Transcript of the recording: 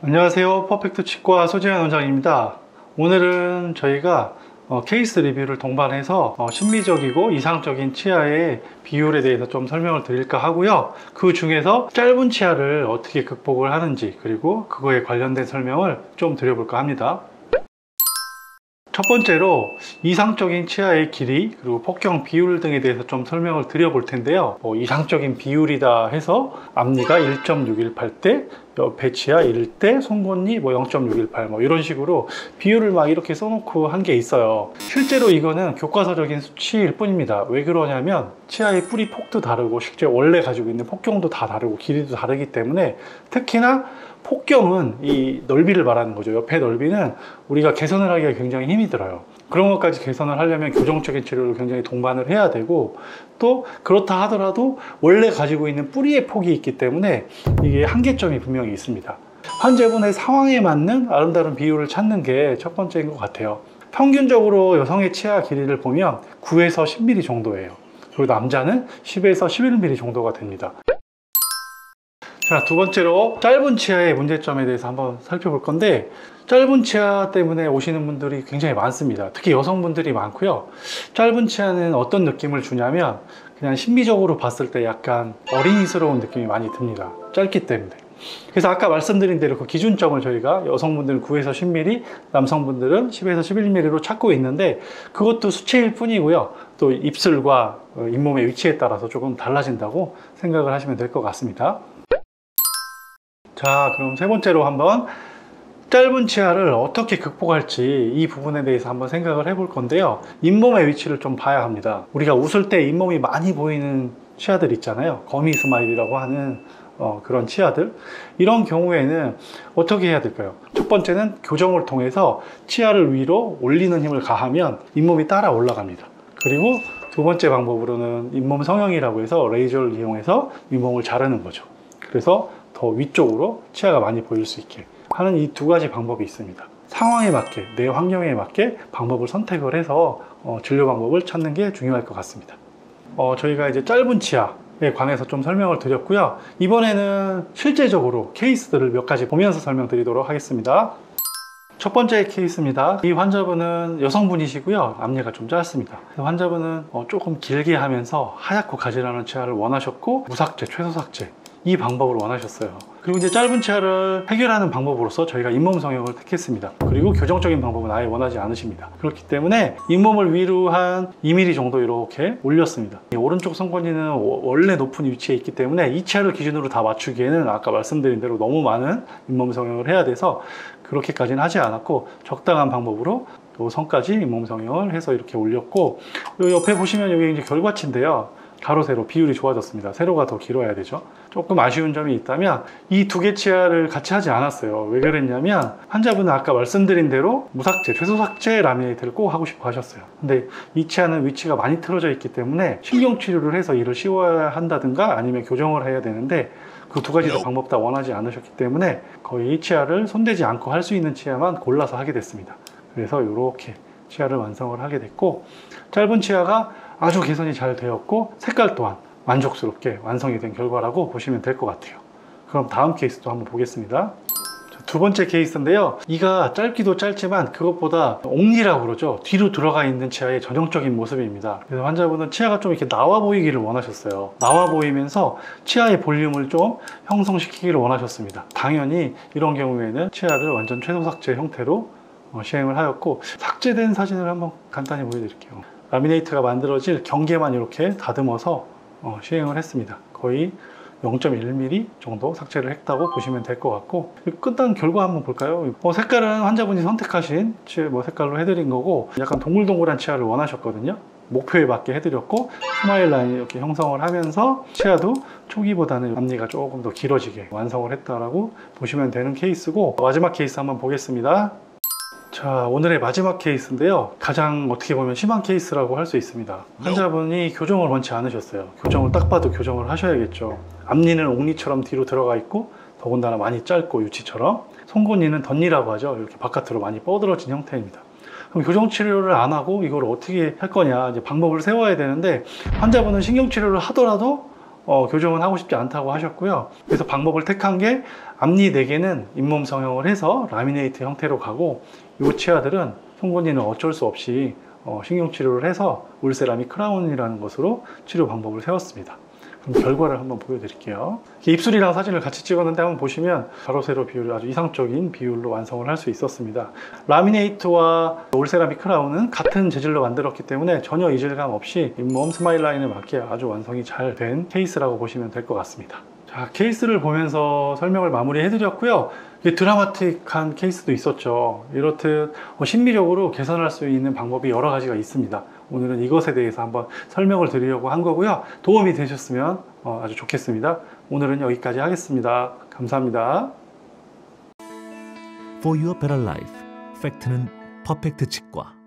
안녕하세요. 퍼펙트 치과 소재현 원장입니다. 오늘은 저희가 케이스 리뷰를 동반해서 심미적이고 이상적인 치아의 비율에 대해서 좀 설명을 드릴까 하고요. 그 중에서 짧은 치아를 어떻게 극복을 하는지, 그리고 그거에 관련된 설명을 좀 드려볼까 합니다. 첫 번째로 이상적인 치아의 길이 그리고 폭경 비율 등에 대해서 좀 설명을 드려볼 텐데요. 이상적인 비율이다 해서 앞니가 1.618대, 옆에 치아 1대, 송곳니 0.618 이런 식으로 비율을 막 이렇게 써놓고 한 게 있어요. 실제로 이거는 교과서적인 수치일 뿐입니다. 왜 그러냐면 치아의 뿌리 폭도 다르고 실제 원래 가지고 있는 폭경도 다 다르고 길이도 다르기 때문에, 특히나 폭경은 이 넓이를 말하는 거죠. 옆에 넓이는 우리가 개선을 하기가 굉장히 힘이 들어요. 그런 것까지 개선을 하려면 교정적인 치료를 굉장히 동반을 해야 되고, 또 그렇다 하더라도 원래 가지고 있는 뿌리의 폭이 있기 때문에 이게 한계점이 분명히 있습니다. 환자분의 상황에 맞는 아름다운 비율을 찾는 게 첫 번째인 것 같아요. 평균적으로 여성의 치아 길이를 보면 9에서 10mm 정도예요. 그리고 남자는 10에서 11mm 정도가 됩니다. 자, 두 번째로 짧은 치아의 문제점에 대해서 한번 살펴볼 건데, 짧은 치아 때문에 오시는 분들이 굉장히 많습니다. 특히 여성분들이 많고요. 짧은 치아는 어떤 느낌을 주냐면 그냥 심미적으로 봤을 때 약간 어린이스러운 느낌이 많이 듭니다. 짧기 때문에. 그래서 아까 말씀드린 대로 그 기준점을 저희가 여성분들은 9에서 10mm, 남성분들은 10에서 11mm로 찾고 있는데, 그것도 수치일 뿐이고요. 또 입술과 잇몸의 위치에 따라서 조금 달라진다고 생각을 하시면 될 것 같습니다. 자, 그럼 세 번째로 한번 짧은 치아를 어떻게 극복할지 이 부분에 대해서 한번 생각을 해볼 건데요. 잇몸의 위치를 좀 봐야 합니다. 우리가 웃을 때 잇몸이 많이 보이는 치아들 있잖아요. 거미 스마일이라고 하는 그런 치아들. 이런 경우에는 어떻게 해야 될까요? 첫 번째는 교정을 통해서 치아를 위로 올리는 힘을 가하면 잇몸이 따라 올라갑니다. 그리고 두 번째 방법으로는 잇몸 성형이라고 해서 레이저를 이용해서 잇몸을 자르는 거죠. 그래서 더 위쪽으로 치아가 많이 보일 수 있게 하는 이 두 가지 방법이 있습니다. 상황에 맞게, 내 환경에 맞게 방법을 선택을 해서 진료 방법을 찾는 게 중요할 것 같습니다. 저희가 이제 짧은 치아에 관해서 좀 설명을 드렸고요. 이번에는 실제적으로 케이스들을 몇 가지 보면서 설명드리도록 하겠습니다. 첫 번째 케이스입니다. 이 환자분은 여성분이시고요. 앞니가 좀 짧습니다. 환자분은 조금 길게 하면서 하얗고 가지런한 치아를 원하셨고, 무삭제, 최소삭제 이 방법을 원하셨어요. 그리고 이제 짧은 치아를 해결하는 방법으로서 저희가 잇몸 성형을 택했습니다. 그리고 교정적인 방법은 아예 원하지 않으십니다. 그렇기 때문에 잇몸을 위로 한 2mm 정도 이렇게 올렸습니다. 오른쪽 송곳니는 원래 높은 위치에 있기 때문에 이 치아를 기준으로 다 맞추기에는 아까 말씀드린 대로 너무 많은 잇몸 성형을 해야 돼서 그렇게까지는 하지 않았고, 적당한 방법으로 또 선까지 잇몸 성형을 해서 이렇게 올렸고, 옆에 보시면 여기 이제 결과치인데요. 가로 세로 비율이 좋아졌습니다. 세로가 더 길어야 되죠. 조금 아쉬운 점이 있다면 이 두 개 치아를 같이 하지 않았어요. 왜 그랬냐면 환자분은 아까 말씀드린 대로 무삭제, 최소삭제 라미네이트를 꼭 하고 싶어 하셨어요. 근데 이 치아는 위치가 많이 틀어져 있기 때문에 신경치료를 해서 이를 씌워야 한다든가 아니면 교정을 해야 되는데, 그 두 가지 방법 다 원하지 않으셨기 때문에 거의 이 치아를 손대지 않고 할 수 있는 치아만 골라서 하게 됐습니다. 그래서 이렇게 치아를 완성을 하게 됐고, 짧은 치아가 아주 개선이 잘 되었고 색깔 또한 만족스럽게 완성이 된 결과라고 보시면 될 것 같아요. 그럼 다음 케이스도 한번 보겠습니다. 두 번째 케이스인데요. 이가 짧기도 짧지만 그것보다 옥니라고 그러죠. 뒤로 들어가 있는 치아의 전형적인 모습입니다. 그래서 환자분은 치아가 좀 이렇게 나와 보이기를 원하셨어요. 나와 보이면서 치아의 볼륨을 좀 형성시키기를 원하셨습니다. 당연히 이런 경우에는 치아를 완전 최소삭제 형태로 시행을 하였고, 삭제된 사진을 한번 간단히 보여드릴게요. 라미네이트가 만들어질 경계만 이렇게 다듬어서 시행을 했습니다. 거의 0.1mm 정도 삭제를 했다고 보시면 될 것 같고, 끝난 결과 한번 볼까요? 색깔은 환자분이 선택하신 색깔로 해드린 거고, 약간 동글동글한 치아를 원하셨거든요. 목표에 맞게 해드렸고, 스마일 라인 이렇게 형성을 하면서 치아도 초기보다는 앞니가 조금 더 길어지게 완성을 했다라고 보시면 되는 케이스고, 마지막 케이스 한번 보겠습니다. 자, 오늘의 마지막 케이스인데요. 가장 어떻게 보면 심한 케이스라고 할 수 있습니다. 환자분이 교정을 원치 않으셨어요. 교정을 딱 봐도 교정을 하셔야겠죠. 앞니는 옥니처럼 뒤로 들어가 있고, 더군다나 많이 짧고 유치처럼, 송곳니는 덧니라고 하죠. 이렇게 바깥으로 많이 뻗어진 형태입니다. 그럼 교정 치료를 안 하고 이걸 어떻게 할 거냐, 이제 방법을 세워야 되는데, 환자분은 신경 치료를 하더라도 교정은 하고 싶지 않다고 하셨고요. 그래서 방법을 택한 게 앞니 4개는 잇몸 성형을 해서 라미네이트 형태로 가고, 이 치아들은 송곳니는 어쩔 수 없이 신경치료를 해서 울세라믹 크라운이라는 것으로 치료 방법을 세웠습니다. 그럼 결과를 한번 보여드릴게요. 입술이랑 사진을 같이 찍었는데 한번 보시면 가로 세로 비율이 아주 이상적인 비율로 완성을 할 수 있었습니다. 라미네이트와 울세라믹 크라운은 같은 재질로 만들었기 때문에 전혀 이질감 없이 잇몸 스마일 라인에 맞게 아주 완성이 잘 된 케이스라고 보시면 될 것 같습니다. 자, 케이스를 보면서 설명을 마무리해 드렸고요. 드라마틱한 케이스도 있었죠. 이렇듯 심미적으로 개선할 수 있는 방법이 여러 가지가 있습니다. 오늘은 이것에 대해서 한번 설명을 드리려고 한 거고요. 도움이 되셨으면 아주 좋겠습니다. 오늘은 여기까지 하겠습니다. 감사합니다. For your better life, 팩트는 퍼펙트 치과.